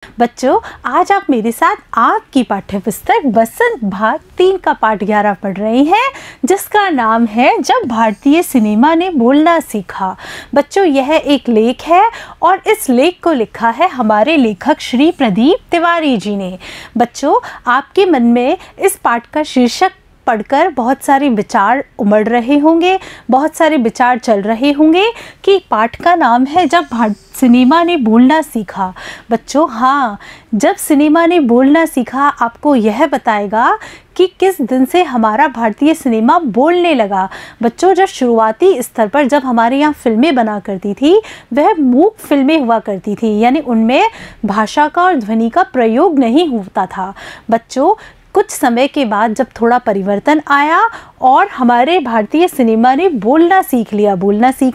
बच्चों, आज आप मेरे साथ आपकी पाठ्य पुस्तक बसंत भाग 3 का पाठ 11 पढ़ रहे हैं, जिसका नाम है जब भारतीय सिनेमा ने बोलना सीखा। बच्चों, यह एक लेख है और इस लेख को लिखा है हमारे लेखक श्री प्रदीप तिवारी जी ने। बच्चों, आपके मन में इस पाठ का शीर्षक पढ़कर बहुत सारे विचार उमड़ रहे होंगे, बहुत सारे विचार चल रहे होंगे कि पाठ का नाम है जब सिनेमा ने बोलना सीखा। बच्चों, हाँ, जब सिनेमा ने बोलना सीखा आपको यह बताएगा कि किस दिन से हमारा भारतीय सिनेमा बोलने लगा। बच्चों, जब शुरुआती स्तर पर जब हमारे यहाँ फिल्में बना करती थी वह मूक फिल्में हुआ करती थी, यानी उनमें भाषा का और ध्वनि का प्रयोग नहीं होता था। बच्चों, कुछ समय के बाद जब थोड़ा परिवर्तन आया और हमारे भारतीय सिनेमा ने बोलना सीख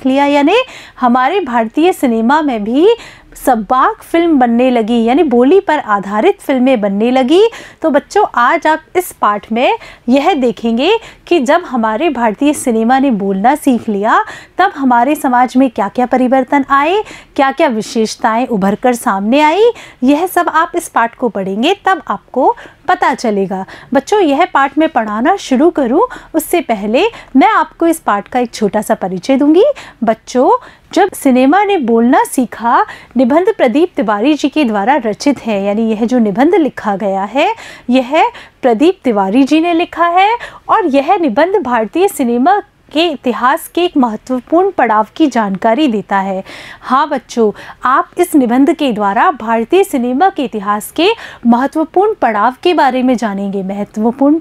लिया यानी हमारे भारतीय सिनेमा में भी सबाक फिल्म बनने लगी, यानी बोली पर आधारित फिल्में बनने लगी। तो बच्चों, आज आप इस पाठ में यह देखेंगे कि जब हमारे भारतीय सिनेमा ने बोलना सीख लिया तब हमारे समाज में क्या क्या परिवर्तन आए, क्या क्या विशेषताएं उभर कर सामने आई, यह सब आप इस पाठ को पढ़ेंगे तब आपको पता चलेगा। बच्चों, यह पाठ मैं पढ़ाना शुरू करूं उससे पहले मैं आपको इस पाठ का एक छोटा सा परिचय दूंगी। बच्चों, जब सिनेमा ने बोलना सीखा निबंध प्रदीप तिवारी जी के द्वारा रचित है, यानी यह जो निबंध लिखा गया है यह प्रदीप तिवारी जी ने लिखा है और यह निबंध भारतीय सिनेमा के इतिहास के एक महत्वपूर्ण पड़ाव की जानकारी देता है। हाँ बच्चों, आप इस निबंध के द्वारा भारतीय सिनेमा के इतिहास के महत्वपूर्ण पड़ाव के बारे में जानेंगे। महत्वपूर्ण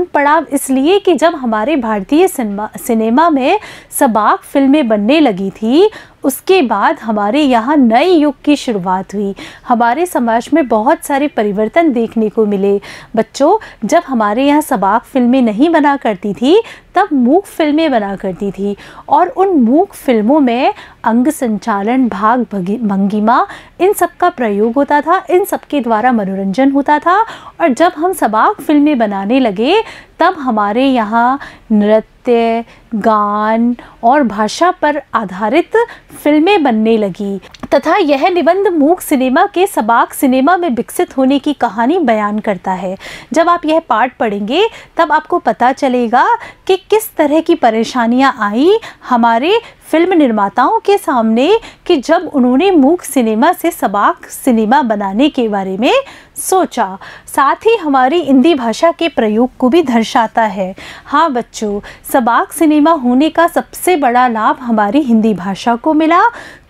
पड़ाव इसलिए कि जब हमारे भारतीय सिनेमा में सबाक फिल्में बनने लगी थी उसके बाद हमारे यहाँ नए युग की शुरुआत हुई। हमारे समाज में बहुत सारे परिवर्तन देखने को मिले। बच्चों, जब हमारे यहाँ सबाक फिल्में नहीं बना करती थी तब मूक फिल्में बना करती थी और उन मूक फिल्मों में अंग संचालन, भाग भंगिमा, इन सब का प्रयोग होता था, इन सब के द्वारा मनोरंजन होता था। और जब हम सबाक फिल्में बनाने लगे तब हमारे यहाँ नृत्य, गान और भाषा पर आधारित फिल्में बनने लगी तथा यह निबंध मूक सिनेमा के सबाक सिनेमा में विकसित होने की कहानी बयान करता है। जब आप यह पाठ पढ़ेंगे तब आपको पता चलेगा कि किस तरह की परेशानियां आई हमारे फिल्म निर्माताओं के सामने कि जब उन्होंने मूक सिनेमा से सबाक सिनेमा बनाने के बारे में सोचा। साथ ही हमारी हिंदी भाषा के प्रयोग को भी दर्शाता है। हाँ बच्चों, सबाक सिनेमा होने का सबसे बड़ा लाभ हमारी हिंदी भाषा को मिला।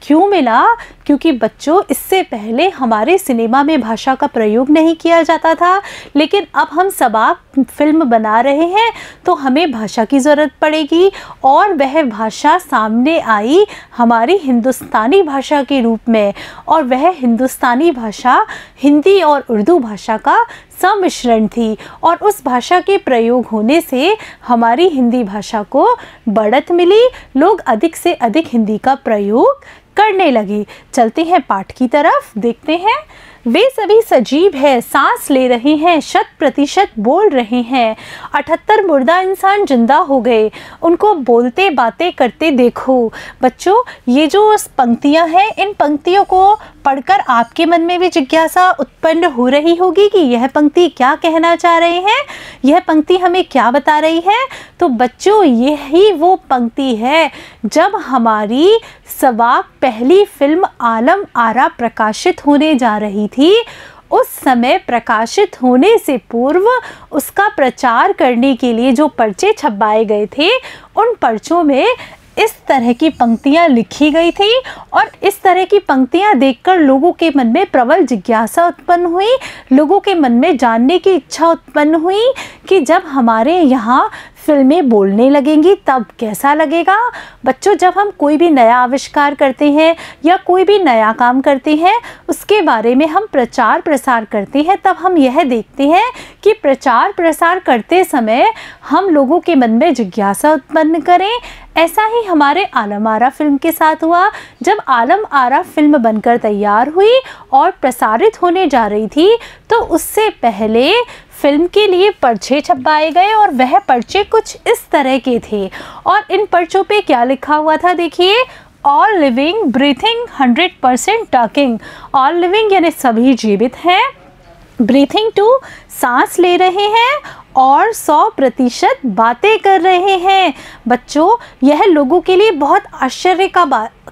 क्यों मिला? क्योंकि बच्चों, इससे पहले हमारे सिनेमा में भाषा का प्रयोग नहीं किया जाता था, लेकिन अब हम सबाक फिल्म बना रहे हैं तो हमें भाषा की ज़रूरत पड़ेगी और वह भाषा सामने आई हमारी हिंदुस्तानी भाषा के रूप में, और वह हिंदुस्तानी भाषा हिंदी और उर्दू भाषा का सम्मिश्रण थी और उस भाषा के प्रयोग होने से हमारी हिंदी भाषा को बढ़त मिली। लोग अधिक से अधिक हिंदी का प्रयोग करने लगे। चलते हैं पाठ की तरफ, देखते हैं। वे सभी सजीव है, सांस ले रहे हैं, 100% बोल रहे हैं। 78 मुर्दा इंसान जिंदा हो गए, उनको बोलते बातें करते देखो। बच्चों, ये जो पंक्तियां हैं, इन पंक्तियों को पढ़कर आपके मन में भी जिज्ञासा उत्पन्न हो रही होगी कि यह पंक्ति क्या कहना चाह रहे हैं, यह पंक्ति हमें क्या बता रही है। तो बच्चों, यही वो पंक्ति है जब हमारी सबाक पहली फिल्म आलम आरा प्रकाशित होने जा रही थी। उस समय प्रकाशित होने से पूर्व उसका प्रचार करने के लिए जो पर्चे छपवाए गए थे, उन पर्चों में इस तरह की पंक्तियां लिखी गई थी और इस तरह की पंक्तियां देखकर लोगों के मन में प्रबल जिज्ञासा उत्पन्न हुई, लोगों के मन में जानने की इच्छा उत्पन्न हुई कि जब हमारे यहाँ फिल्में बोलने लगेंगी तब कैसा लगेगा। बच्चों, जब हम कोई भी नया आविष्कार करते हैं या कोई भी नया काम करते हैं उसके बारे में हम प्रचार प्रसार करते हैं, तब हम यह देखते हैं कि प्रचार प्रसार करते समय हम लोगों के मन में जिज्ञासा उत्पन्न करें। ऐसा ही हमारे आलम आरा फिल्म के साथ हुआ। जब आलम आरा फिल्म बनकर तैयार हुई और प्रसारित होने जा रही थी तो उससे पहले फिल्म के लिए पर्चे छपवाए गए और वह पर्चे कुछ इस तरह के थे और इन पर्चों पे क्या लिखा हुआ था, देखिए, all living, breathing, 100% talking. All living यानी सभी जीवित हैं, ब्रीथिंग टू सांस ले रहे हैं, और 100% बातें कर रहे हैं। बच्चों, यह लोगों के लिए बहुत आश्चर्य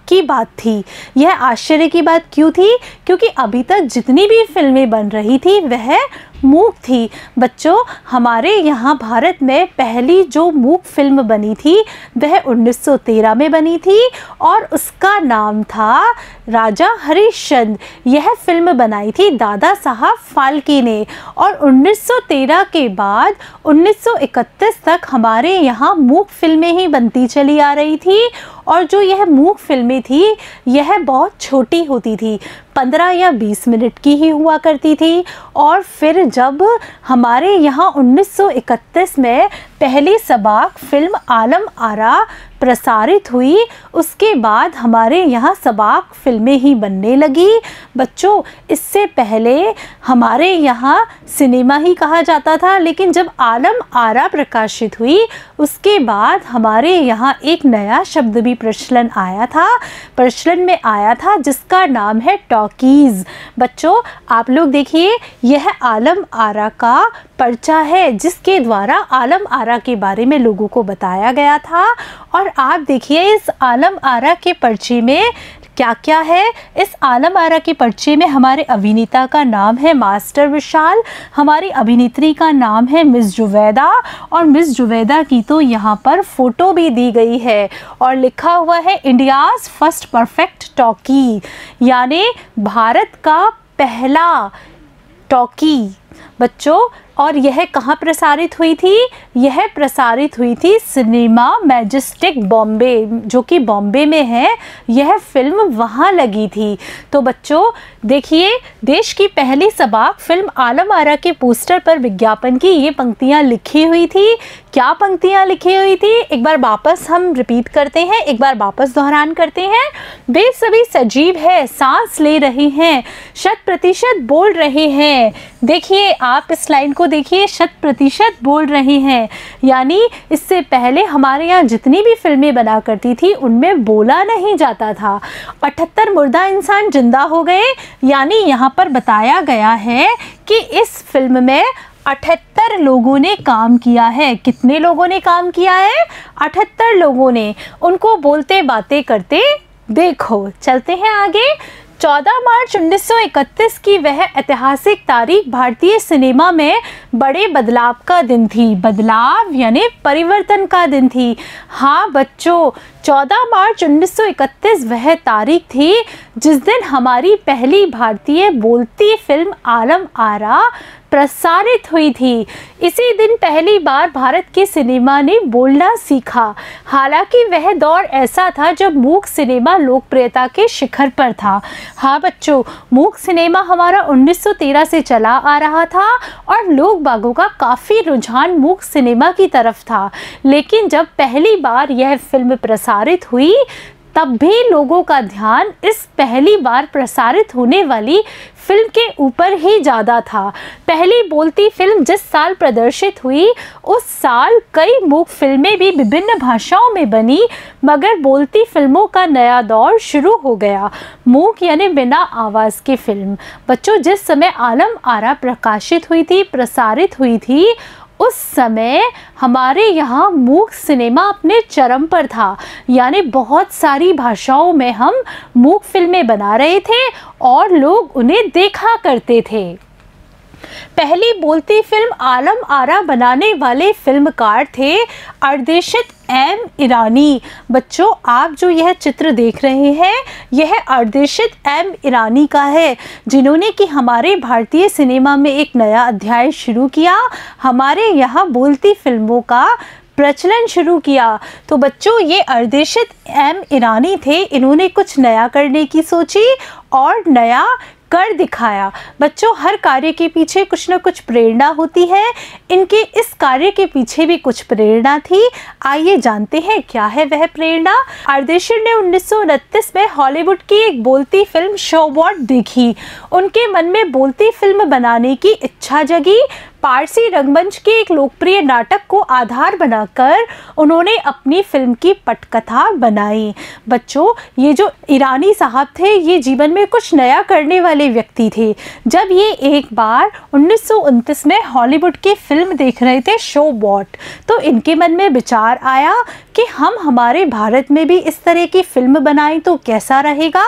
की बात थी। यह आश्चर्य की बात क्यों थी? क्योंकि अभी तक जितनी भी फिल्में बन रही थी वह मूक थी। बच्चों, हमारे यहाँ भारत में पहली जो मूक फिल्म बनी थी वह 1913 में बनी थी और उसका नाम था राजा हरिश्चंद्र। यह फिल्म बनाई थी दादा साहब फाल्के ने, और 1913 के बाद 1931 तक हमारे यहाँ मूक फिल्में ही बनती चली आ रही थी। और जो यह मूक फिल्में थी यह बहुत छोटी होती थी, 15 या 20 मिनट की ही हुआ करती थी। और फिर जब हमारे यहाँ 1931 में पहली सबाक फिल्म आलम आरा प्रसारित हुई, उसके बाद हमारे यहाँ सबाक फिल्में ही बनने लगी। बच्चों, इससे पहले हमारे यहाँ सिनेमा ही कहा जाता था, लेकिन जब आलम आरा प्रकाशित हुई उसके बाद हमारे यहाँ एक नया शब्द भी प्रचलन में आया था जिसका नाम है टॉकीज़। बच्चों, आप लोग देखिए, यह आलम आरा का पर्चा है जिसके द्वारा आलम आरा के बारे में लोगों को बताया गया था। और आप देखिए इस आलम आरा के पर्चे में क्या क्या है। इस आलम आरा के पर्चे में हमारे अभिनेता का नाम है मास्टर विशाल, हमारी अभिनेत्री का नाम है मिस जुवैदा, और मिस जुवैदा की तो यहाँ पर फोटो भी दी गई है और लिखा हुआ है इंडियाज़ फर्स्ट परफेक्ट टॉकी, यानी भारत का पहला टॉकी। बच्चों, और यह कहाँ प्रसारित हुई थी? यह प्रसारित हुई थी सिनेमा मैजेस्टिक बॉम्बे, जो कि बॉम्बे में है। यह फिल्म वहाँ लगी थी। तो बच्चों देखिए, देश की पहली सबाक फिल्म आलम आरा के पोस्टर पर विज्ञापन की ये पंक्तियाँ लिखी हुई थी। क्या पंक्तियाँ लिखी हुई थी? एक बार वापस हम रिपीट करते हैं, एक बार वापस दोहरान करते हैं। वे सभी सजीव है, सांस ले रहे हैं, 100% बोल रहे हैं। देखिए, आप इस लाइन को देखिए, 100% बोल रहे हैं, यानी इससे पहले हमारे यहाँ जितनी भी फिल्में बना करती थी उनमें बोला नहीं जाता था। 78 मुर्दा इंसान जिंदा हो गए, यानी यहाँ पर बताया गया है कि इस फिल्म में 78 लोगों ने काम किया है। कितने लोगों ने काम किया है? 78 लोगों ने। उनको बोलते बातें करते देखो। चलते हैं आगे। 14 मार्च 1931 की वह ऐतिहासिक तारीख भारतीय सिनेमा में बड़े बदलाव का दिन थी। बदलाव यानी परिवर्तन का दिन थी। हाँ बच्चों, 14 मार्च 1931 वह तारीख थी जिस दिन हमारी पहली भारतीय बोलती फिल्म आलम आरा प्रसारित हुई थी। इसी दिन पहली बार भारत के सिनेमा ने बोलना सीखा। हालांकि वह दौर ऐसा था जब मूक सिनेमा लोकप्रियता के शिखर पर था। हाँ बच्चों, मूक सिनेमा हमारा 1913 से चला आ रहा था और लोग बागों का काफ़ी रुझान मूक सिनेमा की तरफ था। लेकिन जब पहली बार यह फिल्म प्रसारित हुई तब भी लोगों का ध्यान इस पहली बार प्रसारित होने वाली फिल्म के ऊपर ही ज़्यादा था। पहली बोलती फिल्म जिस साल प्रदर्शित हुई उस साल कई मूक फिल्में भी विभिन्न भाषाओं में बनी, मगर बोलती फिल्मों का नया दौर शुरू हो गया। मूक यानी बिना आवाज़ की फिल्म। बच्चों, जिस समय आलम आरा प्रसारित हुई थी उस समय हमारे यहाँ मूक सिनेमा अपने चरम पर था, यानी बहुत सारी भाषाओं में हम मूक फिल्में बना रहे थे और लोग उन्हें देखा करते थे। पहली बोलती फिल्म आलम आरा बनाने वाले फिल्मकार थे अर्देशित एम ईरानी। बच्चों, आप जो यह चित्र देख रहे हैं यह अर्देशित एम ईरानी का है, जिन्होंने कि हमारे भारतीय सिनेमा में एक नया अध्याय शुरू किया, हमारे यहाँ बोलती फिल्मों का प्रचलन शुरू किया। तो बच्चों, ये अर्देशित एम ईरानी थे। इन्होंने कुछ नया करने की सोची और नया कर दिखाया। बच्चों, हर कार्य के पीछे कुछ न कुछ प्रेरणा होती है। इनके इस कार्य के पीछे भी कुछ प्रेरणा थी। आइए जानते हैं क्या है वह प्रेरणा। अर्देशित ने 1929 में हॉलीवुड की एक बोलती फिल्म शो वॉट देखी। उनके मन में बोलती फिल्म बनाने की इच्छा जगी, पारसी रंगमंच के एक लोकप्रिय नाटक को आधार बनाकर उन्होंने अपनी फिल्म की पटकथा बनाई। बच्चों, ये जो ईरानी साहब थे ये जीवन में कुछ नया करने वाले व्यक्ति थे। जब ये एक बार 1929 में हॉलीवुड की फिल्म देख रहे थे शो वॉट, तो इनके मन में विचार आया कि हम हमारे भारत में भी इस तरह की फिल्म बनाएं तो कैसा रहेगा।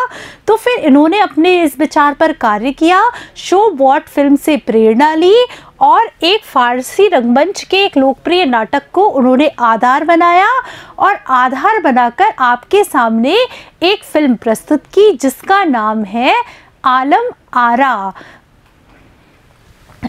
तो फिर इन्होंने अपने इस विचार पर कार्य किया, शो वॉट फिल्म से प्रेरणा ली और एक फारसी रंगमंच के एक लोकप्रिय नाटक को उन्होंने आधार बनाया और आधार बनाकर आपके सामने एक फिल्म प्रस्तुत की जिसका नाम है आलम आरा।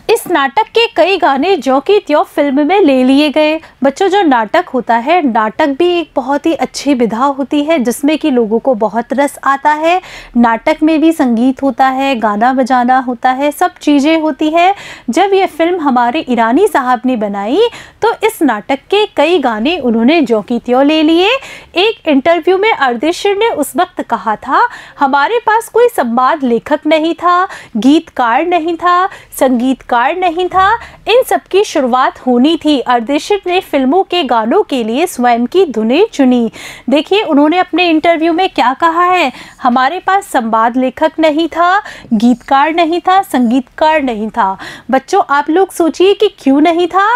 इस नाटक के कई गाने जो कि त्यों फिल्म में ले लिए गए। बच्चों, जो नाटक होता है, नाटक भी एक बहुत ही अच्छी विधा होती है जिसमें कि लोगों को बहुत रस आता है। नाटक में भी संगीत होता है, गाना बजाना होता है, सब चीज़ें होती है। जब ये फिल्म हमारे ईरानी साहब ने बनाई तो इस नाटक के कई गाने उन्होंने जो कि त्यों ले लिए। एक इंटरव्यू में अर्देशीर ने उस वक्त कहा था, हमारे पास कोई संवाद लेखक नहीं था, गीतकार नहीं था, संगीतकार नहीं था, इन सब की शुरुआत होनी थी। अर्देशीर ने फिल्मों के गानों के लिए स्वयं की धुनें चुनी। देखिए उन्होंने अपने इंटरव्यू में क्या कहा है, हमारे पास संवाद लेखक नहीं था, गीतकार नहीं था, संगीतकार नहीं था। बच्चों, आप लोग सोचिए कि क्यों नहीं था।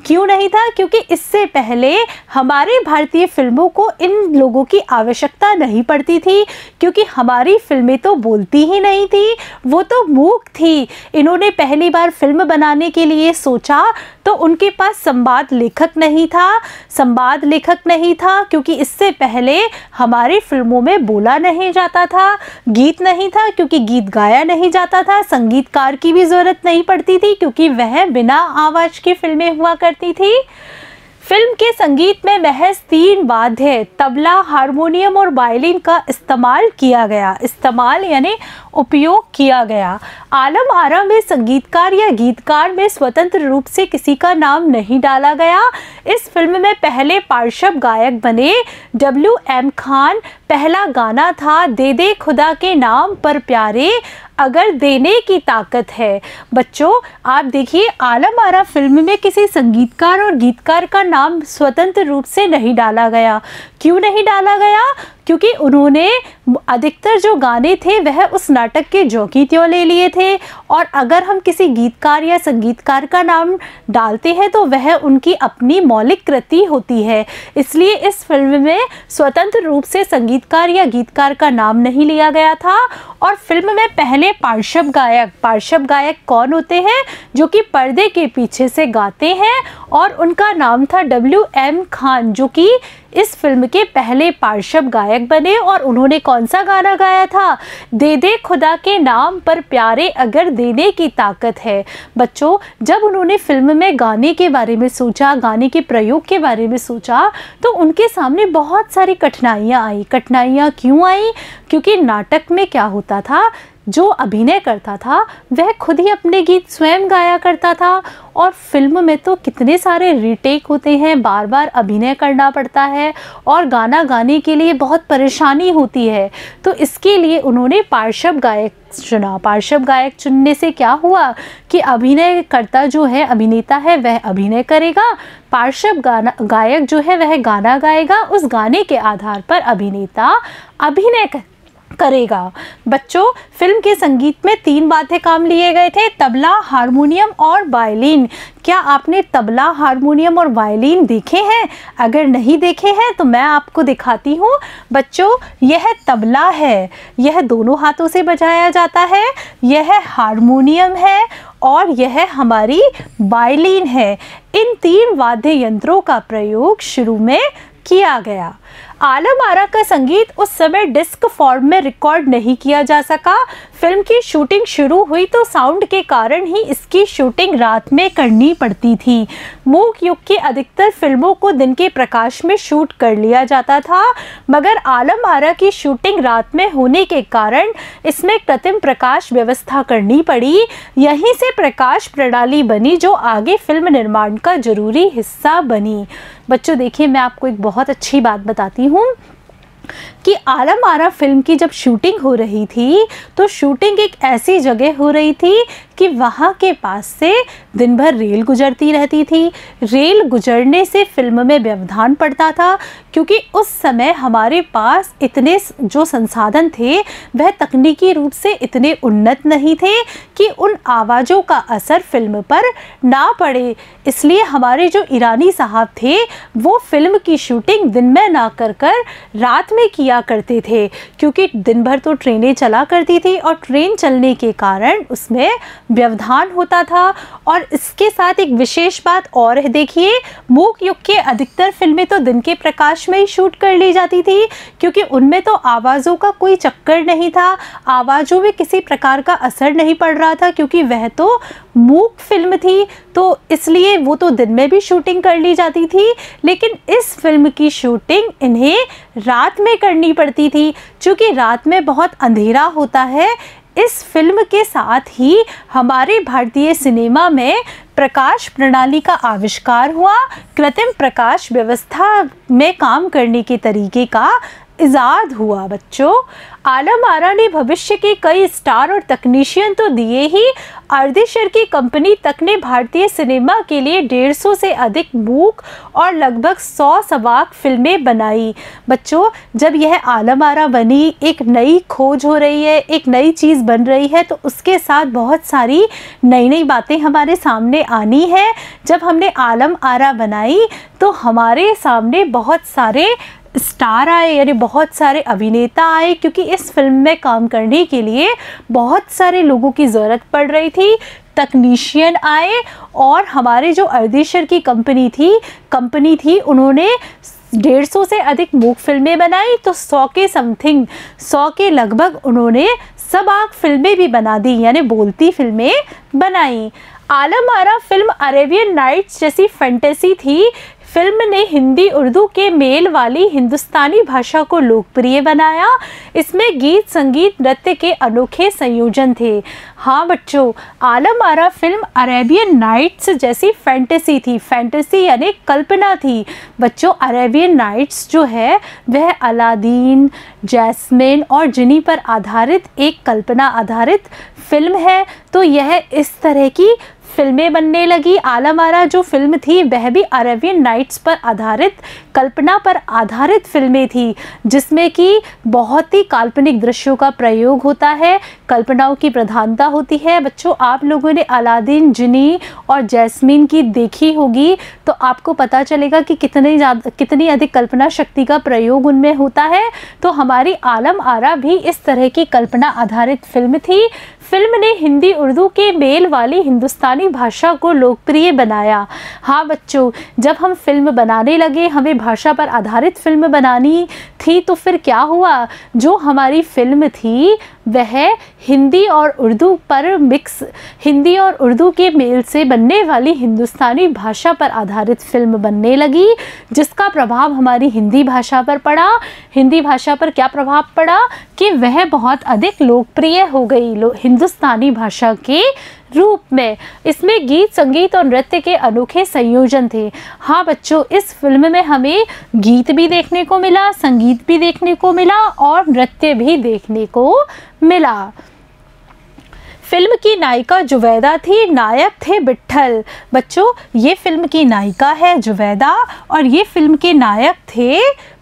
क्यों नहीं था? क्योंकि इससे पहले हमारे भारतीय फिल्मों को इन लोगों की आवश्यकता नहीं पड़ती थी, क्योंकि हमारी फिल्में तो बोलती ही नहीं थी, वो तो मूक थी। इन्होंने पहली बार फिल्म बनाने के लिए सोचा तो उनके पास संवाद लेखक नहीं था। संवाद लेखक नहीं था क्योंकि इससे पहले हमारी फिल्मों में बोला नहीं जाता था, गीत नहीं था क्योंकि गीत गाया नहीं जाता था, संगीतकार की भी ज़रूरत नहीं पड़ती थी क्योंकि वह बिना आवाज़ की फिल्में हुआ करती थी। फिल्म के संगीत में महज 3 वाद्य तबला, हारमोनियम और वायलिन का इस्तेमाल किया गया। इस्तेमाल यानी उपयोग किया गया। आलम आरा में संगीतकार या गीतकार में स्वतंत्र रूप से किसी का नाम नहीं डाला गया। इस फिल्म में पहले पार्श्व गायक बने WM खान। पहला गाना था दे दे खुदा के नाम पर प्यारे, अगर देने की ताकत है। बच्चों, आप देखिए आलम आरा फिल्म में किसी संगीतकार और गीतकार का नाम स्वतंत्र रूप से नहीं डाला गया। क्यों नहीं डाला गया? क्योंकि उन्होंने अधिकतर जो गाने थे वह उस नाटक के जो कि त्यों ले लिए थे, और अगर हम किसी गीतकार या संगीतकार का नाम डालते हैं तो वह उनकी अपनी मौलिक कृति होती है। इसलिए इस फिल्म में स्वतंत्र रूप से संगीतकार या गीतकार का नाम नहीं लिया गया था। और फिल्म में पहले पार्श्व गायक कौन होते हैं? जो कि पर्दे के पीछे से गाते हैं, और उनका नाम था WM खान, जो कि इस फिल्म के पहले पार्श्व गायक बने। और उन्होंने कौन सा गाना गाया था? दे दे खुदा के नाम पर प्यारे, अगर देने की ताकत है। बच्चों, जब उन्होंने फिल्म में गाने के बारे में सोचा, गाने के प्रयोग के बारे में सोचा, तो उनके सामने बहुत सारी कठिनाइयाँ आई। कठिनाइयाँ क्यों आई? क्योंकि नाटक में क्या होता था, जो अभिनय करता था वह खुद ही अपने गीत स्वयं गाया करता था, और फिल्म में तो कितने सारे रीटेक होते हैं, बार बार अभिनय करना पड़ता है और गाना गाने के लिए बहुत परेशानी होती है। तो इसके लिए उन्होंने पार्श्व गायक चुना। पार्श्व गायक चुनने से क्या हुआ कि अभिनय करता जो है, अभिनेता है, वह अभिनय करेगा, पार्श्व गायक जो है वह गाना गाएगा, उस गाने के आधार पर अभिनेता अभिनय करेगा। बच्चों, फिल्म के संगीत में 3 वाद्य काम लिए गए थे, तबला, हारमोनियम और वायलिन। क्या आपने तबला, हारमोनियम और वायलिन देखे हैं? अगर नहीं देखे हैं तो मैं आपको दिखाती हूँ। बच्चों, यह तबला है, यह दोनों हाथों से बजाया जाता है, यह हारमोनियम है और यह हमारी वायलिन है। इन 3 वाद्य यंत्रों का प्रयोग शुरू में किया गया। आलम आरा का संगीत उस समय डिस्क फॉर्म में रिकॉर्ड नहीं किया जा सका। फिल्म की शूटिंग शुरू हुई तो साउंड के कारण ही इसकी शूटिंग रात में करनी पड़ती थी। मूक युग की अधिकतर फिल्मों को दिन के प्रकाश में शूट कर लिया जाता था, मगर आलम आरा की शूटिंग रात में होने के कारण इसमें कृत्रिम प्रकाश व्यवस्था करनी पड़ी। यहीं से प्रकाश प्रणाली बनी जो आगे फिल्म निर्माण का जरूरी हिस्सा बनी। बच्चों देखिए, मैं आपको एक बहुत अच्छी बात बताती हूँ कि आलम आरा फिल्म की जब शूटिंग हो रही थी तो शूटिंग एक ऐसी जगह हो रही थी कि वहाँ के पास से दिन भर रेल गुजरती रहती थी। रेल गुजरने से फिल्म में व्यवधान पड़ता था, क्योंकि उस समय हमारे पास इतने जो संसाधन थे वह तकनीकी रूप से इतने उन्नत नहीं थे कि उन आवाज़ों का असर फिल्म पर ना पड़े। इसलिए हमारे जो ईरानी साहब थे वो फिल्म की शूटिंग दिन में ना कर रात में किया करते थे, क्योंकि दिन भर तो ट्रेनें चला करती थी और ट्रेन चलने के कारण उसमें व्यवधान होता था। और इसके साथ एक विशेष बात और है, देखिए मूक युग के अधिकतर फिल्में तो दिन के प्रकाश में ही शूट कर ली जाती थी, क्योंकि उनमें तो आवाज़ों का कोई चक्कर नहीं था, आवाज़ों में किसी प्रकार का असर नहीं पड़ रहा था, क्योंकि वह तो मूक फिल्म थी, तो इसलिए वो तो दिन में भी शूटिंग कर ली जाती थी। लेकिन इस फिल्म की शूटिंग इन्हें रात में करनी पड़ती थी, क्योंकि रात में बहुत अंधेरा होता है। इस फिल्म के साथ ही हमारे भारतीय सिनेमा में प्रकाश प्रणाली का आविष्कार हुआ, कृत्रिम प्रकाश व्यवस्था में काम करने के तरीके का इजाद हुआ। बच्चों, आलम आरा ने भविष्य के कई स्टार और तकनीशियन तो दिए ही, अर्देशर की कंपनी तक ने भारतीय सिनेमा के लिए 150 से अधिक मूक और लगभग 100 सबाक फिल्में बनाई। बच्चों, जब यह आलम आरा बनी, एक नई खोज हो रही है, एक नई चीज़ बन रही है, तो उसके साथ बहुत सारी नई नई बातें हमारे सामने आनी है। जब हमने आलम आरा बनाई तो हमारे सामने बहुत सारे स्टार आए, यानी बहुत सारे अभिनेता आए, क्योंकि इस फिल्म में काम करने के लिए बहुत सारे लोगों की ज़रूरत पड़ रही थी। तकनीशियन आए और हमारे जो अर्देशर की कंपनी थी उन्होंने 150 से अधिक मूक फिल्में बनाई, तो 100 के लगभग उन्होंने सबाक फिल्में भी बना दी, यानी बोलती फिल्में बनाई। Alam Ara film Arabian nights जैसी फैंटेसी थी। फिल्म ने हिंदी उर्दू के मेल वाली हिंदुस्तानी भाषा को लोकप्रिय बनाया। इसमें गीत, संगीत, नृत्य के अनोखे संयोजन थे। हाँ बच्चों, Alam Ara film Arabian nights जैसी फैंटेसी थी। फैंटेसी यानी कल्पना थी। बच्चों, अरेबियन नाइट्स जो है वह अलादीन, जैस्मिन और जिनी पर आधारित एक कल्पना आधारित फिल्म है। तो यह इस तरह की फिल्में बनने लगी। आलम आरा जो फिल्म थी वह भी अरेबियन नाइट्स पर आधारित, कल्पना पर आधारित फिल्में थी, जिसमें कि बहुत ही काल्पनिक दृश्यों का प्रयोग होता है, कल्पनाओं की प्रधानता होती है। बच्चों, आप लोगों ने अलादीन, जिनी और जैस्मिन की देखी होगी, तो आपको पता चलेगा कि कितनी अधिक कल्पना शक्ति का प्रयोग उनमें होता है। तो हमारी आलम आरा भी इस तरह की कल्पना आधारित फिल्म थी। फिल्म ने हिंदी उर्दू के मेल वाली हिंदुस्तानी भाषा को लोकप्रिय बनाया। हाँ बच्चों, जब हम फिल्म बनाने लगे, हमें भाषा पर आधारित फिल्म बनानी थी, तो फिर क्या हुआ, जो हमारी फिल्म थी वह हिंदी और उर्दू के मेल से बनने वाली हिंदुस्तानी भाषा पर आधारित फिल्म बनने लगी, जिसका प्रभाव हमारी हिंदी भाषा पर पड़ा। हिंदी भाषा पर क्या प्रभाव पड़ा कि वह बहुत अधिक लोकप्रिय हो गई हिंदुस्तानी भाषा के रूप में। इसमें गीत, संगीत और नृत्य के अनोखे संयोजन थे। हाँ बच्चों, इस फिल्म में हमें गीत भी देखने को मिला, संगीत भी देखने को मिला और नृत्य भी देखने को मिला। फिल्म की नायिका जुवैदा थी, नायक थे विट्ठल। बच्चों, ये फिल्म की नायिका है जुवैदा और ये फिल्म के नायक थे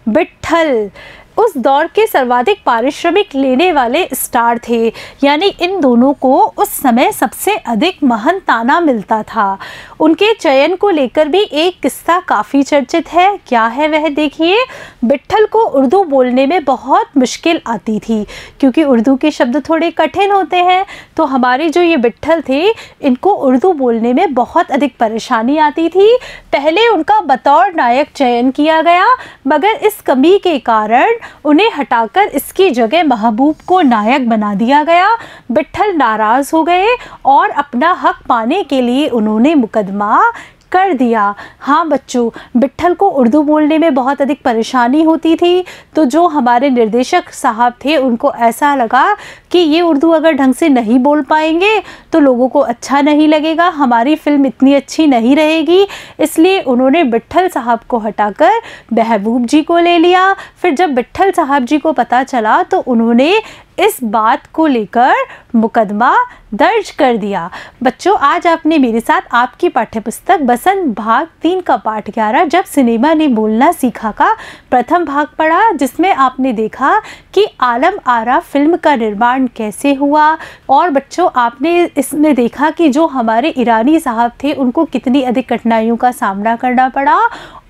विट्ठल। उस दौर के सर्वाधिक पारिश्रमिक लेने वाले स्टार थे, यानी इन दोनों को उस समय सबसे अधिक महानताना मिलता था। उनके चयन को लेकर भी एक किस्सा काफ़ी चर्चित है। क्या है वह, देखिए। विट्ठल को उर्दू बोलने में बहुत मुश्किल आती थी, क्योंकि उर्दू के शब्द थोड़े कठिन होते हैं। तो हमारे जो ये विट्ठल थे, इनको उर्दू बोलने में बहुत अधिक परेशानी आती थी। पहले उनका बतौर नायक चयन किया गया, मगर इस कमी के कारण उन्हें हटाकर इसकी जगह महबूब को नायक बना दिया गया। विट्ठल नाराज हो गए और अपना हक पाने के लिए उन्होंने मुकदमा कर दिया। हाँ बच्चों, विट्ठल को उर्दू बोलने में बहुत अधिक परेशानी होती थी, तो जो हमारे निर्देशक साहब थे उनको ऐसा लगा कि ये उर्दू अगर ढंग से नहीं बोल पाएंगे तो लोगों को अच्छा नहीं लगेगा, हमारी फिल्म इतनी अच्छी नहीं रहेगी। इसलिए उन्होंने विट्ठल साहब को हटाकर महबूब जी को ले लिया। फिर जब विट्ठल साहब जी को पता चला तो उन्होंने इस बात को लेकर मुकदमा दर्ज कर दिया। बच्चों, आज आपने मेरे साथ आपकी पाठ्यपुस्तक बसंत भाग 3 का पाठ 11 जब सिनेमा ने बोलना सीखा का प्रथम भाग पढ़ा, जिसमें आपने देखा कि आलम आरा फिल्म का निर्माण कैसे हुआ। और बच्चों, आपने इसमें देखा कि जो हमारे ईरानी साहब थे उनको कितनी अधिक कठिनाइयों का सामना करना पड़ा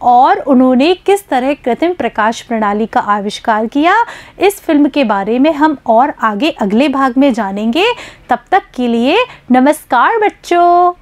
और उन्होंने किस तरह कृत्रिम प्रकाश प्रणाली का आविष्कार किया। इस फिल्म के बारे में हम और आगे अगले भाग में जानेंगे। तब तक के लिए नमस्कार बच्चों।